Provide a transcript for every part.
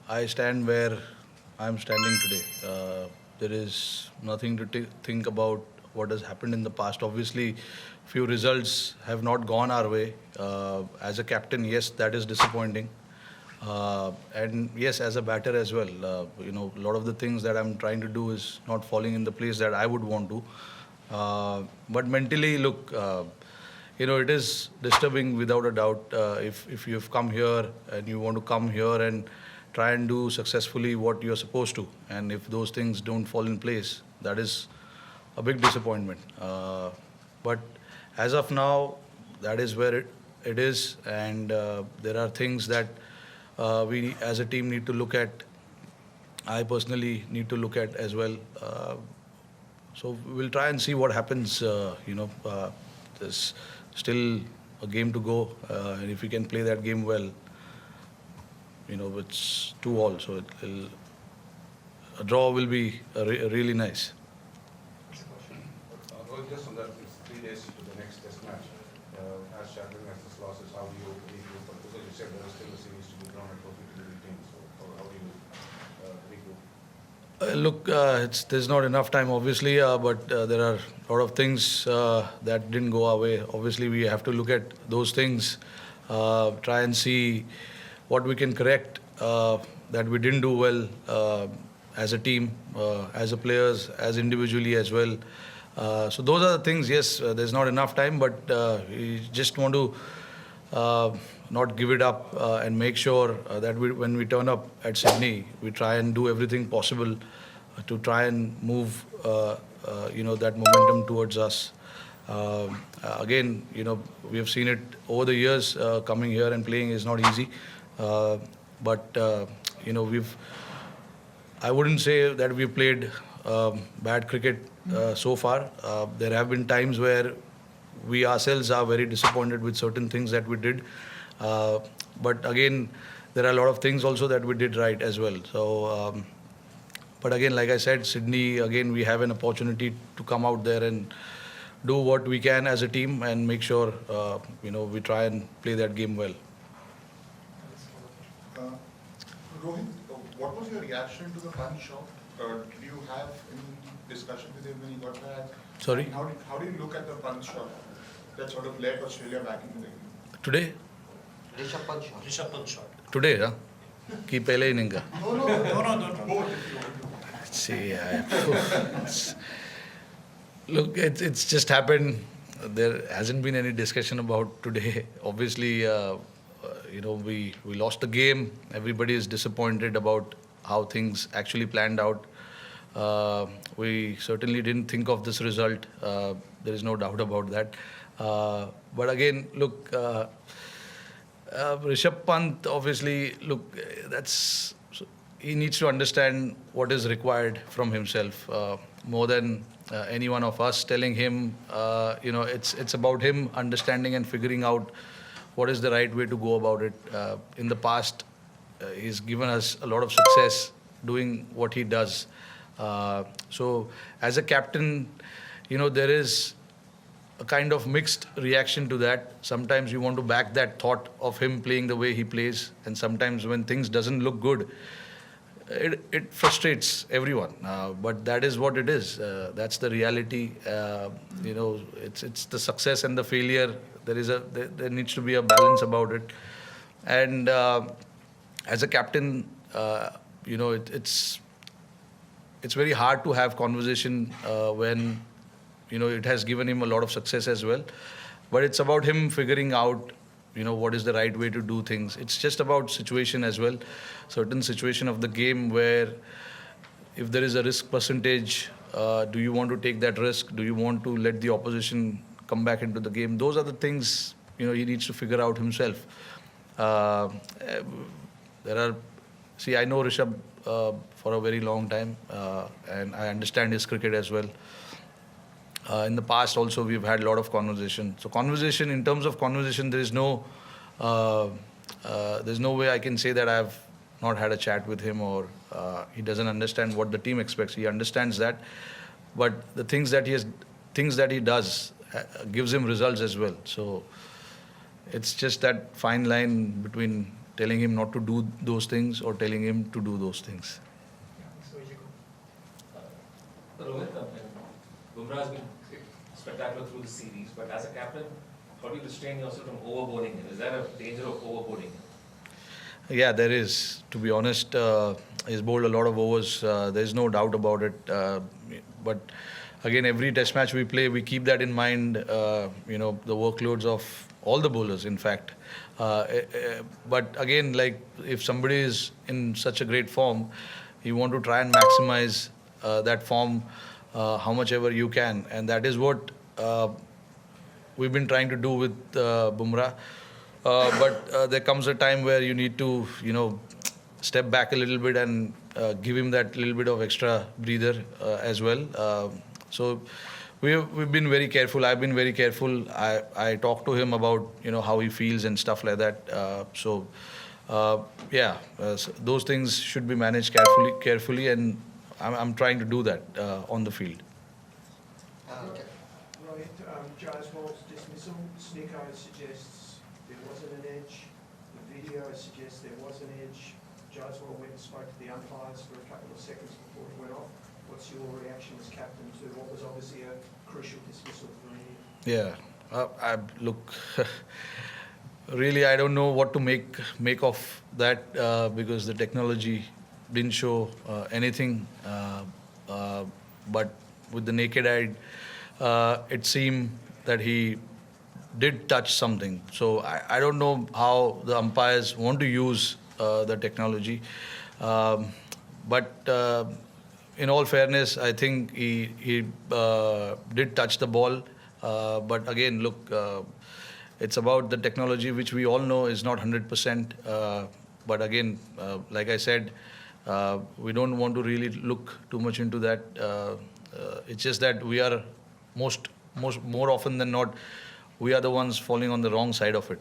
I stand where I'm standing today. There is nothing to think about what has happened in the past. Obviously, few results have not gone our way. As a captain, yes, that is disappointing. And yes, as a batter as well, a lot of the things that I'm trying to do is not falling in the place that I would want to. But mentally, look, it is disturbing without a doubt. If you've come here and you want to come here and try and do successfully what you're supposed to, and if those things don't fall in place, that is a big disappointment. But as of now, that is where it is, and there are things that we as a team need to look at. I personally need to look at as well. So we'll try and see what happens. There's still a game to go, and if we can play that game well, it's 2-2. So a draw will be really nice. Rohit, just on that, it's 3 days to the next test match. As shattering as this loss is, how do you regroup? Because you said there is still a series to be drawn and trophy to be retained. So how do you regroup? Look, there's not enough time, obviously, but there are a lot of things that didn't go our way. Obviously, we have to look at those things, try and see what we can correct that we didn't do well as a team, as a players, as individually as well. So those are the things. Yes, there's not enough time, but we just want to not give it up and make sure that when we turn up at Sydney, we try and do everything possible to try and move that momentum towards us. Again, we have seen it over the years. Coming here and playing is not easy, but I wouldn't say that we played bad cricket so far. There have been times where we ourselves are very disappointed with certain things that we did. But again, there are a lot of things also that we did right as well. So, but again, like I said, Sydney, again, we have an opportunity to come out there and do what we can as a team and make sure, we try and play that game well. Rohit, what was your reaction to the punch shot? Did you have any discussion with him when he got back? Sorry? And how do you look at the punch shot that sort of led Australia back into the game? Today? Rishabh Pant shot. Rishabh Pant shot. Today, huh? Ki pehle inning ka? No. Both, if you want to. See, look, it's just happened. There hasn't been any discussion about today. Obviously, we lost the game. Everybody is disappointed about how things actually planned out. We certainly didn't think of this result. There is no doubt about that. But again, look, Rishabh Pant, obviously, look, he needs to understand what is required from himself more than any one of us telling him. It's about him understanding and figuring out what is the right way to go about it. In the past, he's given us a lot of success doing what he does. So as a captain, there is a kind of mixed reaction to that. Sometimes you want to back that thought of him playing the way he plays, and sometimes when things doesn't look good, it frustrates everyone. But that is what it is. That's the reality. It's the success and the failure. There needs to be a balance about it. And as a captain, it's very hard to have conversation when it has given him a lot of success as well. But it's about him figuring out what is the right way to do things. It's just about situation as well. Certain situation of the game where if there is a risk percentage, do you want to take that risk? Do you want to let the opposition come back into the game? Those are the things he needs to figure out himself. I know Rishabh for a very long time, and I understand his cricket as well. In the past also we've had a lot of conversation. So in terms of conversation, there's no way I can say that I've not had a chat with him or he doesn't understand what the team expects. He understands that, but the things that he does gives him results as well. So it's just that fine line between telling him not to do those things or telling him to do those things. Rohit, Bumrah has been spectacular through the series, but as a captain, how do you restrain yourself from overbowling him? Is there a danger of overbowling him? Yeah, there is. To be honest, he's bowled a lot of overs. There's no doubt about it. But again, every test match we play, we keep that in mind. The workloads of all the bowlers, in fact. But again, like if somebody is in such a great form, you want to try and maximize that form how much ever you can, and that is what we've been trying to do with Bumrah. But there comes a time where you need to, step back a little bit and give him that little bit of extra breather as well. So we've been very careful. I've been very careful. I talk to him about how he feels and stuff like that. So those things should be managed carefully, and I'm trying to do that on the field. Rohit, Jaswal's dismissal, Sneeko suggests there wasn't an edge. The video suggests there was an edge. Jaswal went and spoke to the umpires for a couple of seconds before it went off. What's your reaction as captain to what was obviously a crucial dismissal for you? Yeah, I look. Really, I don't know what to make of that because the technology didn't show anything. But with the naked eye, it seemed that he did touch something. So I don't know how the umpires want to use the technology. But in all fairness, I think he did touch the ball. But again, look, it's about the technology, which we all know is not 100%. But again, like I said, we don't want to really look too much into that. It's just that we are more often than not, we are the ones falling on the wrong side of it.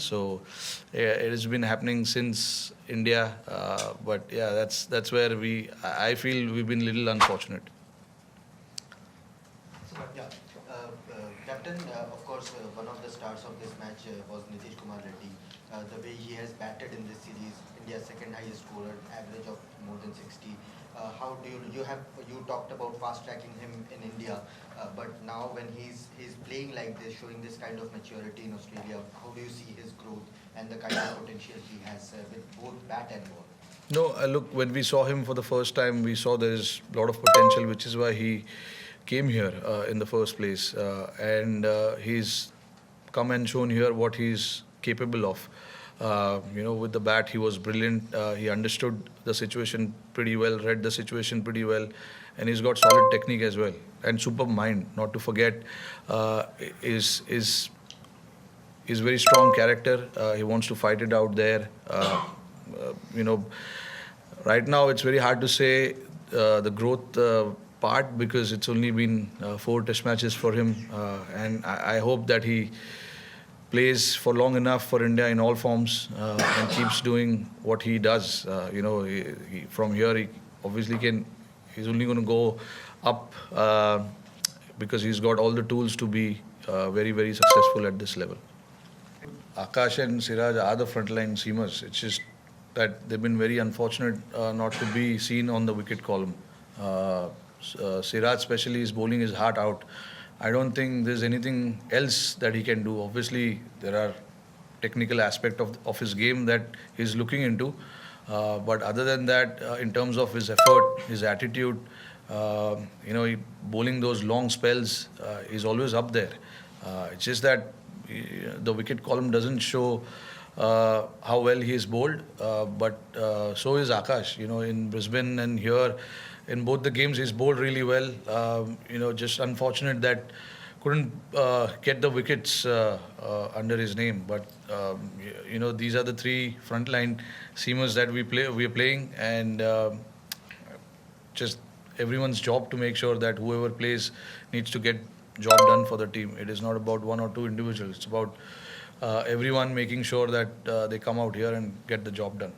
So it has been happening since India. But yeah, that's where I feel we've been a little unfortunate. Yeah. Captain, of course, one of the stars of this match was Nitish Kumar Reddy. The way he has batted in this series, India's second highest scorer, average of more than 60. How do you talked about fast tracking him in India, but now when he's playing like this, showing this kind of maturity in Australia, how do you see his growth and the kind of potential he has with both bat and ball? No, look, when we saw him for the first time, we saw there's a lot of potential, which is why he came here in the first place. And he's come and shown here what he's capable of. With the bat, he was brilliant. He understood the situation pretty well, read the situation pretty well, and he's got solid technique as well. And superb mind, not to forget, is very strong character. He wants to fight it out there. Right now it's very hard to say the growth part because it's only been 4 test matches for him, and I hope that he plays for long enough for India in all forms and keeps doing what he does. From here he obviously he's only going to go up because he's got all the tools to be very, very successful at this level. Akash and Siraj are the frontline seamers. It's just that they've been very unfortunate not to be seen on the wicket column. Siraj especially is bowling his heart out. I don't think there's anything else that he can do. Obviously, there are technical aspect of his game that he's looking into. But other than that, in terms of his effort, his attitude, bowling those long spells, he's always up there. It's just that the wicket column doesn't show how well he is bowled, but so is Akash. In Brisbane and here, in both the games, he's bowled really well. Just unfortunate that couldn't get the wickets under his name. But these are the 3 frontline seamers that we are playing, and just everyone's job to make sure that whoever plays needs to get job done for the team. It is not about 1 or 2 individuals. It's about everyone making sure that they come out here and get the job done.